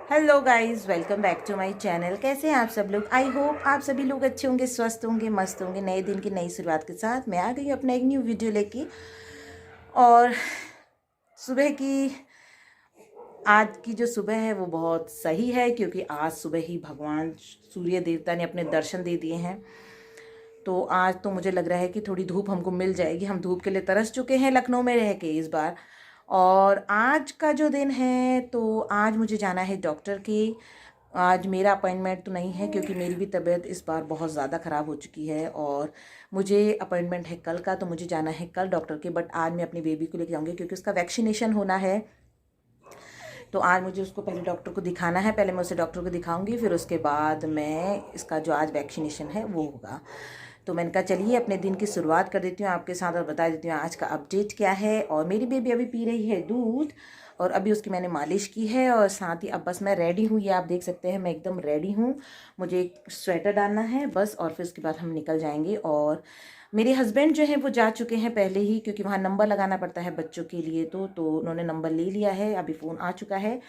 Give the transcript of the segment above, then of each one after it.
Hello guys, welcome back to my channel. कैसे हैं आप सब लोग? आई होप आप सभी लोग अच्छे होंगे, स्वस्थ होंगे, मस्त होंगे। नए दिन की नई शुरुआत के साथ मैं आ गई हूँ अपना एक न्यू वीडियो लेके। और सुबह की आज की जो सुबह है वो बहुत सही है, क्योंकि आज सुबह ही भगवान सूर्य देवता ने अपने दर्शन दे दिए हैं। तो आज तो मुझे लग रहा है कि थोड़ी धूप हमको मिल जाएगी। हम धूप के लिए तरस चुके हैं लखनऊ में रह के इस बार। और आज का जो दिन है तो आज मुझे जाना है डॉक्टर की। आज मेरा अपॉइंटमेंट तो नहीं है, क्योंकि मेरी भी तबीयत इस बार बहुत ज़्यादा ख़राब हो चुकी है और मुझे अपॉइंटमेंट है कल का। तो मुझे जाना है कल डॉक्टर के, बट आज मैं अपनी बेबी को लेकर जाऊँगी क्योंकि उसका वैक्सीनेशन होना है। तो आज मुझे उसको पहले डॉक्टर को दिखाना है। पहले मैं उसे डॉक्टर को दिखाऊंगी, फिर उसके बाद मैं इसका जो आज वैक्सीनेशन है वो होगा। तो मैंने कहा चलिए अपने दिन की शुरुआत कर देती हूँ आपके साथ और बता देती हूँ आज का अपडेट क्या है। और मेरी बेबी अभी पी रही है दूध और अभी उसकी मैंने मालिश की है। और साथ ही अब बस मैं रेडी हूँ, ये आप देख सकते हैं मैं एकदम रेडी हूँ। मुझे एक स्वेटर डालना है बस, और फिर उसके बाद हम निकल जाएंगे। और मेरे हस्बैंड जो है वो जा चुके हैं पहले ही, क्योंकि वहाँ नंबर लगाना पड़ता है बच्चों के लिए। तो उन्होंने नंबर ले लिया है, अभी फ़ोन आ चुका है।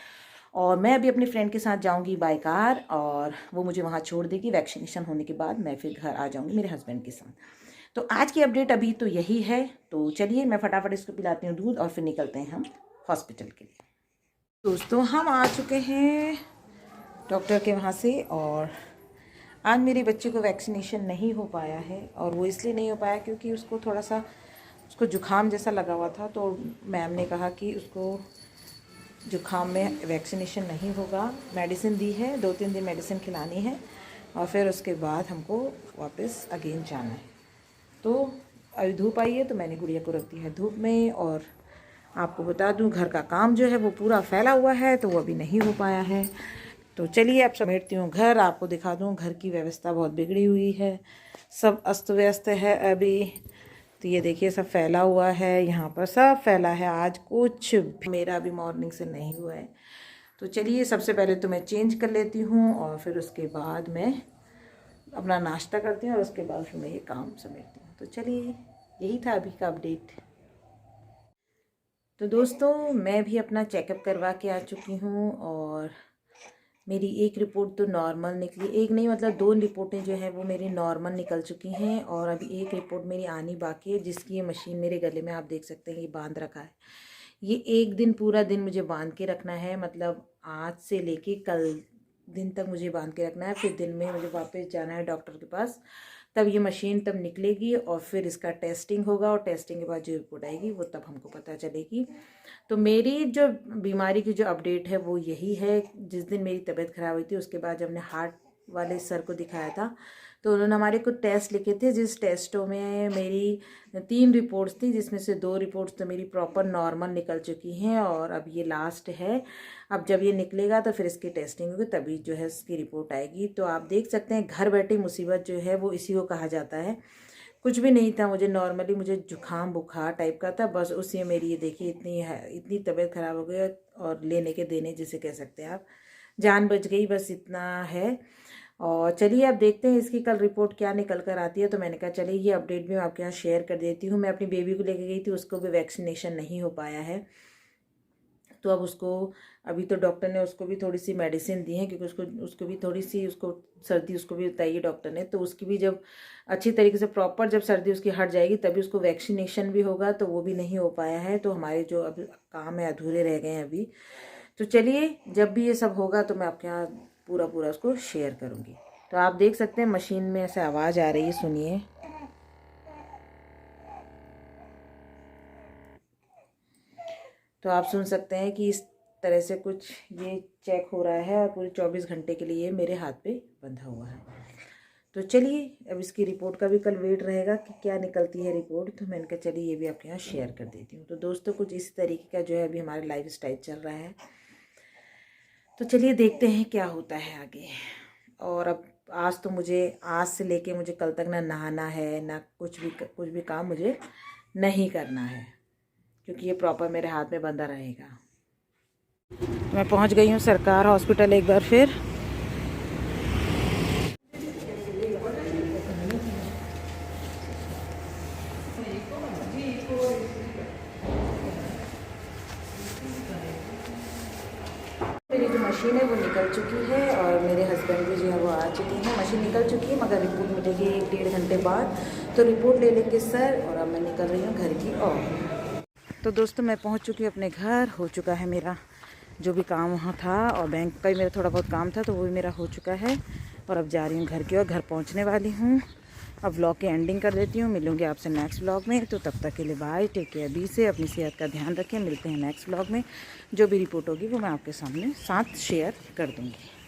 और मैं अभी अपनी फ्रेंड के साथ जाऊंगी बाय कार, और वो मुझे वहाँ छोड़ देगी। वैक्सीनेशन होने के बाद मैं फिर घर आ जाऊंगी मेरे हस्बैंड के साथ। तो आज की अपडेट अभी तो यही है। तो चलिए मैं फटाफट इसको पिलाती हूँ दूध और फिर निकलते हैं हम हॉस्पिटल के लिए। दोस्तों हम आ चुके हैं डॉक्टर के वहाँ से, और आज मेरे बच्चे को वैक्सीनेशन नहीं हो पाया है। और वो इसलिए नहीं हो पाया क्योंकि उसको थोड़ा सा जुकाम जैसा लगा हुआ था। तो मैम ने कहा कि उसको जुकाम में वैक्सीनेशन नहीं होगा। मेडिसिन दी है, 2-3 दिन मेडिसिन खिलानी है और फिर उसके बाद हमको वापस अगेन जाना है। तो अभी धूप आई है तो मैंने गुड़िया को रख दिया है धूप में। और आपको बता दूं घर का काम जो है वो पूरा फैला हुआ है, तो वो अभी नहीं हो पाया है। तो चलिए अब समेटती हूँ घर, आपको दिखा दूँ। घर की व्यवस्था बहुत बिगड़ी हुई है, सब अस्त व्यस्त है अभी। तो ये देखिए सब फैला हुआ है, यहाँ पर सब फैला है। आज कुछ मेरा अभी मॉर्निंग से नहीं हुआ है। तो चलिए सबसे पहले तो मैं चेंज कर लेती हूँ और फिर उसके बाद मैं अपना नाश्ता करती हूँ और उसके बाद फिर मैं ये काम समेटती हूँ। तो चलिए यही था अभी का अपडेट। तो दोस्तों मैं भी अपना चेकअप करवा के आ चुकी हूँ और मेरी एक रिपोर्ट तो नॉर्मल निकली। एक नहीं मतलब 2 रिपोर्टें जो है वो मेरी नॉर्मल निकल चुकी हैं, और अभी एक रिपोर्ट मेरी आनी बाकी है, जिसकी ये मशीन मेरे गले में आप देख सकते हैं ये बांध रखा है। ये एक दिन पूरा दिन मुझे बांध के रखना है, मतलब आज से लेके कल दिन तक मुझे बांध के रखना है। फिर दिन में मुझे वापस जाना है डॉक्टर के पास, तब ये मशीन तब निकलेगी और फिर इसका टेस्टिंग होगा। और टेस्टिंग के बाद जो रिपोर्ट आएगी वो तब हमको पता चलेगी। तो मेरी जो बीमारी की जो अपडेट है वो यही है। जिस दिन मेरी तबीयत ख़राब हुई थी उसके बाद जब हमने हार्ट वाले सर को दिखाया था, तो उन्होंने हमारे कुछ टेस्ट लिखे थे, जिस टेस्टों में मेरी 3 रिपोर्ट्स थी, जिसमें से 2 रिपोर्ट्स तो मेरी प्रॉपर नॉर्मल निकल चुकी हैं और अब ये लास्ट है। अब जब ये निकलेगा तो फिर इसकी टेस्टिंग होगी, तभी जो है इसकी रिपोर्ट आएगी। तो आप देख सकते हैं घर बैठी मुसीबत जो है वो इसी को कहा जाता है। कुछ भी नहीं था मुझे, नॉर्मली मुझे जुकाम बुखार टाइप का था, बस उसी में मेरी ये देखिए इतनी तबीयत ख़राब हो गई और लेने के देने जिसे कह सकते हैं आप, जान बच गई, बस इतना है। और चलिए अब देखते हैं इसकी कल रिपोर्ट क्या निकल कर आती है। तो मैंने कहा चलिए ये अपडेट भी मैं आपके यहाँ शेयर कर देती हूँ। मैं अपनी बेबी को लेके गई थी, उसको भी वैक्सीनेशन नहीं हो पाया है। तो अब उसको अभी तो डॉक्टर ने उसको भी थोड़ी सी मेडिसिन दी है, क्योंकि उसको भी थोड़ी सी सर्दी उसको भी बताई है डॉक्टर ने। तो उसकी भी जब अच्छी तरीके से प्रॉपर जब सर्दी उसकी हट जाएगी तभी उसको वैक्सीनेशन भी होगा, तो वो भी नहीं हो पाया है। तो हमारे जो अब काम है अधूरे रह गए हैं अभी। तो चलिए जब भी ये सब होगा तो मैं आपके यहाँ पूरा उसको शेयर करूँगी। तो आप देख सकते हैं मशीन में ऐसे आवाज़ आ रही है, सुनिए। तो आप सुन सकते हैं कि इस तरह से कुछ ये चेक हो रहा है और पूरे 24 घंटे के लिए मेरे हाथ पे बंधा हुआ है। तो चलिए अब इसकी रिपोर्ट का भी कल वेट रहेगा कि क्या निकलती है रिपोर्ट। तो मैंने कहा चलिए ये भी आपके यहाँ शेयर कर देती हूँ। तो दोस्तों कुछ इस तरीके का जो है अभी हमारा लाइफ स्टाइल चल रहा है। तो चलिए देखते हैं क्या होता है आगे। और अब आज तो मुझे आज से लेके मुझे कल तक ना नहाना है ना कुछ भी काम मुझे नहीं करना है, क्योंकि ये प्रॉपर मेरे हाथ में बंधा रहेगा। मैं पहुंच गई हूँ सरकार हॉस्पिटल एक बार फिर। मेरी जो मशीन है वो निकल चुकी है और मेरे हस्बैंड भी जो है वो आ चुके हैं। मशीन निकल चुकी है मगर रिपोर्ट मिलेगी 1-1.5 घंटे बाद, तो रिपोर्ट ले लेंगे सर। और अब मैं निकल रही हूँ घर की ओर। तो दोस्तों मैं पहुँच चुकी हूँ अपने घर। हो चुका है मेरा जो भी काम वहाँ था, और बैंक का ही मेरा थोड़ा बहुत काम था तो वो भी मेरा हो चुका है। और अब जा रही हूँ घर की ओर, घर पहुँचने वाली हूँ। अब व्लॉग की एंडिंग कर देती हूँ। मिलूँगी आपसे नेक्स्ट व्लॉग में, तो तब तक के लिए बाय, टेक केयर, बी से अपनी सेहत का ध्यान रखें। मिलते हैं नेक्स्ट व्लॉग में। जो भी रिपोर्ट होगी वो मैं आपके सामने साथ शेयर कर दूँगी।